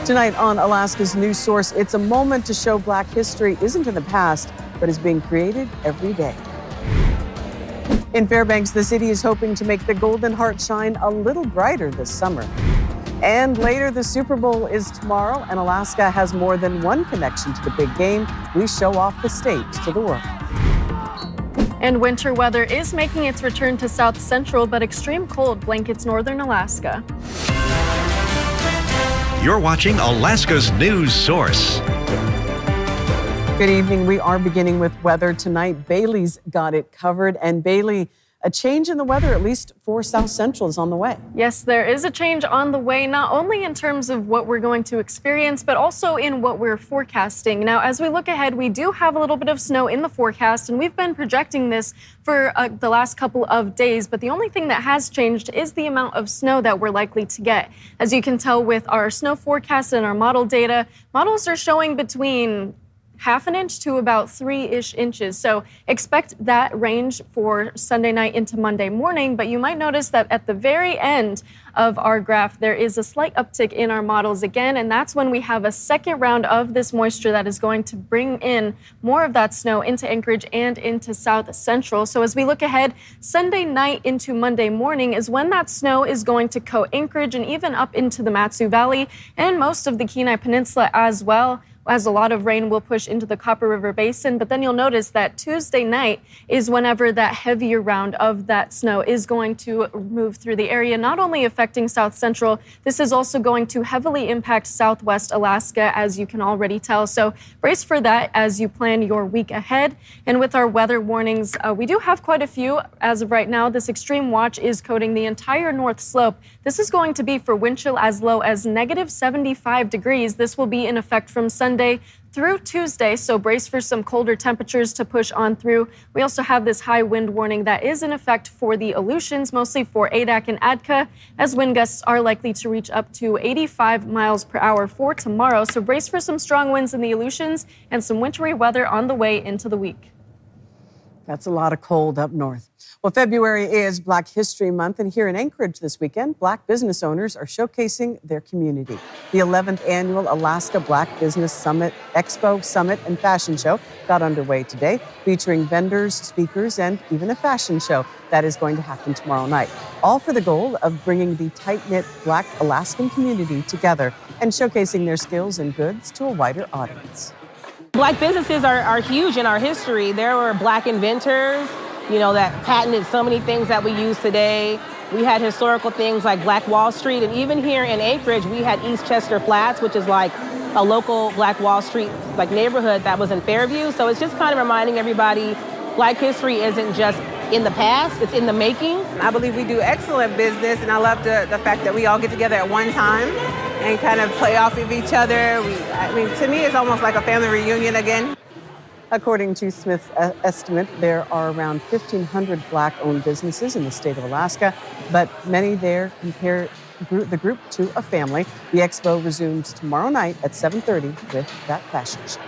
Tonight on Alaska's News Source, it's a moment to show Black history isn't in the past, but is being created every day. In Fairbanks, the city is hoping to make the Golden Heart shine a little brighter this summer. And later, the Super Bowl is tomorrow, and Alaska has more than one connection to the big game. We show off the state to the world. And winter weather is making its return to South Central, but extreme cold blankets northern Alaska. You're watching Alaska's News Source. Good evening. We are beginning with weather tonight. Bailey's got it covered. And Bailey, a change in the weather, at least for South Central, is on the way. Yes, there is a change on the way, not only in terms of what we're going to experience, but also in what we're forecasting. Now, as we look ahead, we do have a little bit of snow in the forecast, and we've been projecting this for the last couple of days. But the only thing that has changed is the amount of snow that we're likely to get. As you can tell with our snow forecast and our model data, models are showing between half an inch to about 3-ish inches. So expect that range for Sunday night into Monday morning. But you might notice that at the very end of our graph, there is a slight uptick in our models again. And that's when we have a second round of this moisture that is going to bring in more of that snow into Anchorage and into South Central. So as we look ahead, Sunday night into Monday morning is when that snow is going to coat Anchorage and even up into the Matsu Valley and most of the Kenai Peninsula as well, as a lot of rain will push into the Copper River Basin. But then you'll notice that Tuesday night is whenever that heavier round of that snow is going to move through the area, not only affecting South Central, this is also going to heavily impact Southwest Alaska, as you can already tell. So brace for that as you plan your week ahead. And with our weather warnings, we do have quite a few as of right now. This extreme watch is coating the entire North Slope. This is going to be for wind chill as low as negative 75 degrees. This will be in effect from Sunday through Tuesday, so brace for some colder temperatures to push on through. We also have this high wind warning that is in effect for the Aleutians, mostly for Adak and Adka, as wind gusts are likely to reach up to 85 miles per hour for tomorrow. So brace for some strong winds in the Aleutians and some wintry weather on the way into the week. That's a lot of cold up north. Well, February is Black History Month, and here in Anchorage this weekend, Black business owners are showcasing their community. The 11th annual Alaska Black Business Expo, Summit, and Fashion Show got underway today, featuring vendors, speakers, and even a fashion show that is going to happen tomorrow night, all for the goal of bringing the tight-knit Black Alaskan community together and showcasing their skills and goods to a wider audience. Black businesses are huge in our history. There were Black inventors, that patented so many things that we use today. We had historical things like Black Wall Street, and even here in Anchorage, we had East Chester Flats, which is like a local Black Wall Street neighborhood that was in Fairview. So it's just kind of reminding everybody Black history isn't just in the past, it's in the making. I believe we do excellent business, and I love the fact that we all get together at one time and kind of play off of each other. To me, it's almost like a family reunion again. According to Smith's estimate, there are around 1,500 Black-owned businesses in the state of Alaska, but many there compare the group to a family. The expo resumes tomorrow night at 7:30 with that fashion show.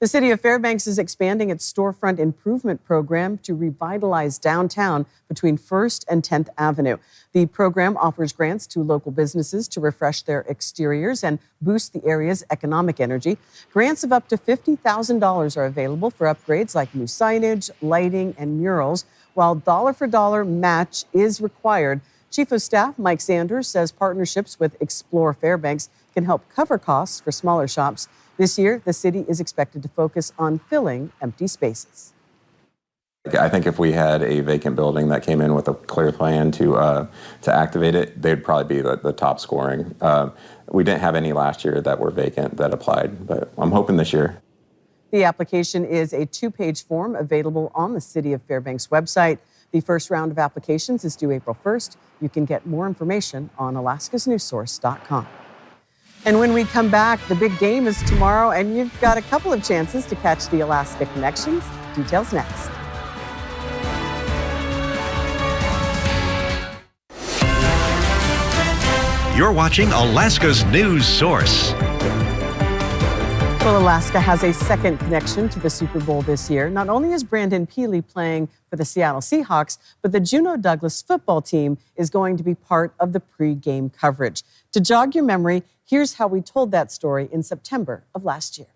The city of Fairbanks is expanding its storefront improvement program to revitalize downtown between 1st and 10th Avenue. The program offers grants to local businesses to refresh their exteriors and boost the area's economic energy. Grants of up to $50,000 are available for upgrades like new signage, lighting, and murals, while dollar-for-dollar match is required. Chief of Staff Mike Sanders says partnerships with Explore Fairbanks can help cover costs for smaller shops. This year, the city is expected to focus on filling empty spaces. I think if we had a vacant building that came in with a clear plan to activate it, they'd probably be the top scoring. We didn't have any last year that were vacant that applied, but I'm hoping this year. The application is a 2-page form available on the City of Fairbanks website. The first round of applications is due April 1st. You can get more information on alaskasnewssource.com. And when we come back, the big game is tomorrow, and you've got a couple of chances to catch the Alaska Connections. Details next. You're watching Alaska's News Source. Well, Alaska has a second connection to the Super Bowl this year. Not only is Brandon Peely playing for the Seattle Seahawks, but the Juneau Douglas football team is going to be part of the pre-game coverage. To jog your memory, here's how we told that story in September of last year.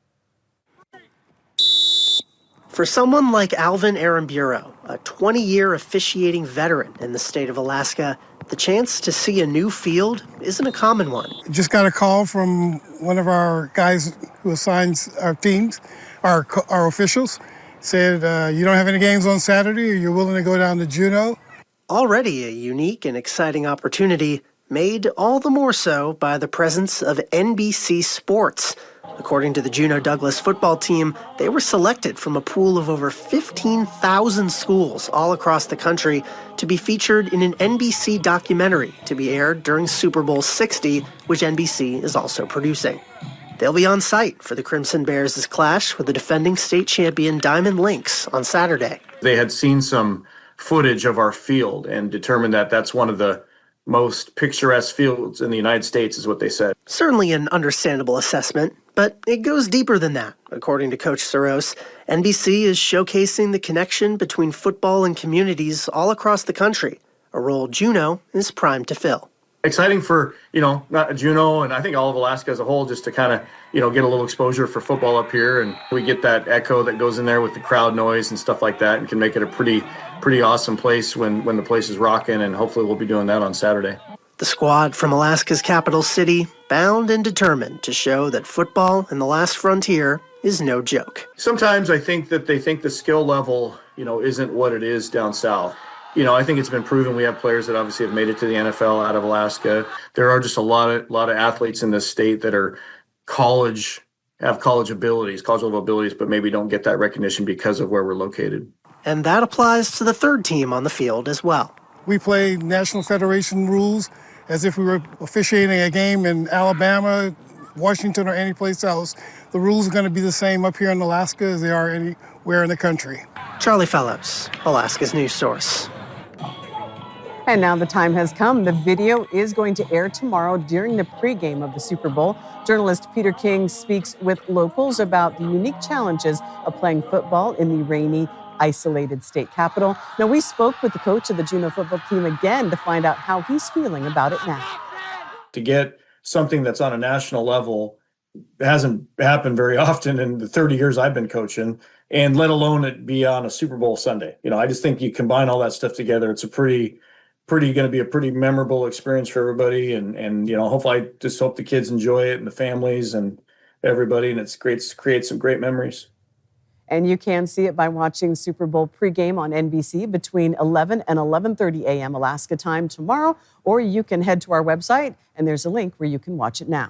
For someone like Alvin Aramburo, a 20-year officiating veteran in the state of Alaska, the chance to see a new field isn't a common one. Just got a call from one of our guys who assigns our teams, our officials, said, you don't have any games on Saturday, or you're willing to go down to Juneau? Already a unique and exciting opportunity, made all the more so by the presence of NBC Sports. According to the Juneau Douglas football team, they were selected from a pool of over 15,000 schools all across the country to be featured in an NBC documentary to be aired during Super Bowl 60, which NBC is also producing. They'll be on site for the Crimson Bears' clash with the defending state champion Diamond Lynx on Saturday. They had seen some footage of our field and determined that that's one of the most picturesque fields in the United States, is what they said. Certainly an understandable assessment, but it goes deeper than that. According to Coach Soros, NBC is showcasing the connection between football and communities all across the country, a role Juneau is primed to fill. Exciting for, not Juneau and I think all of Alaska as a whole, just to kind of, get a little exposure for football up here. And we get that echo that goes in there with the crowd noise and stuff like that, and can make it a pretty awesome place when the place is rocking. And hopefully we'll be doing that on Saturday. The squad from Alaska's capital city, bound and determined to show that football in the last frontier is no joke. Sometimes I think that they think the skill level, isn't what it is down south. I think it's been proven we have players that obviously have made it to the NFL out of Alaska. There are just a lot of athletes in this state that are have college level abilities, but maybe don't get that recognition because of where we're located. And that applies to the third team on the field as well. We play National Federation rules as if we were officiating a game in Alabama, Washington, or any place else. The rules are going to be the same up here in Alaska as they are anywhere in the country. Charlie Fellows, Alaska's news source. And now the time has come. The video is going to air tomorrow during the pregame of the Super Bowl. Journalist Peter King speaks with locals about the unique challenges of playing football in the rainy, isolated state capital. Now, we spoke with the coach of the Juneau football team again to find out how he's feeling about it now. To get something that's on a national level hasn't happened very often in the 30 years I've been coaching, and let alone it be on a Super Bowl Sunday. I just think you combine all that stuff together, it's a pretty going to be a pretty memorable experience for everybody. And hopefully I just hope the kids enjoy it and the families and everybody. And it's great to create some great memories. And you can see it by watching Super Bowl pregame on NBC between 11 and 11:30 a.m. Alaska time tomorrow, or you can head to our website and there's a link where you can watch it now.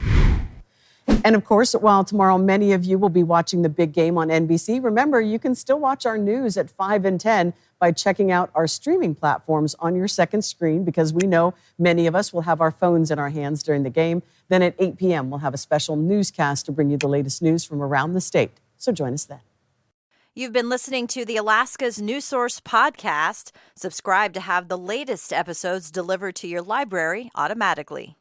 And of course, while tomorrow many of you will be watching the big game on NBC, remember you can still watch our news at 5 and 10 by checking out our streaming platforms on your second screen, because we know many of us will have our phones in our hands during the game. Then at 8 p.m., we'll have a special newscast to bring you the latest news from around the state. So join us then. You've been listening to the Alaska's News Source podcast. Subscribe to have the latest episodes delivered to your library automatically.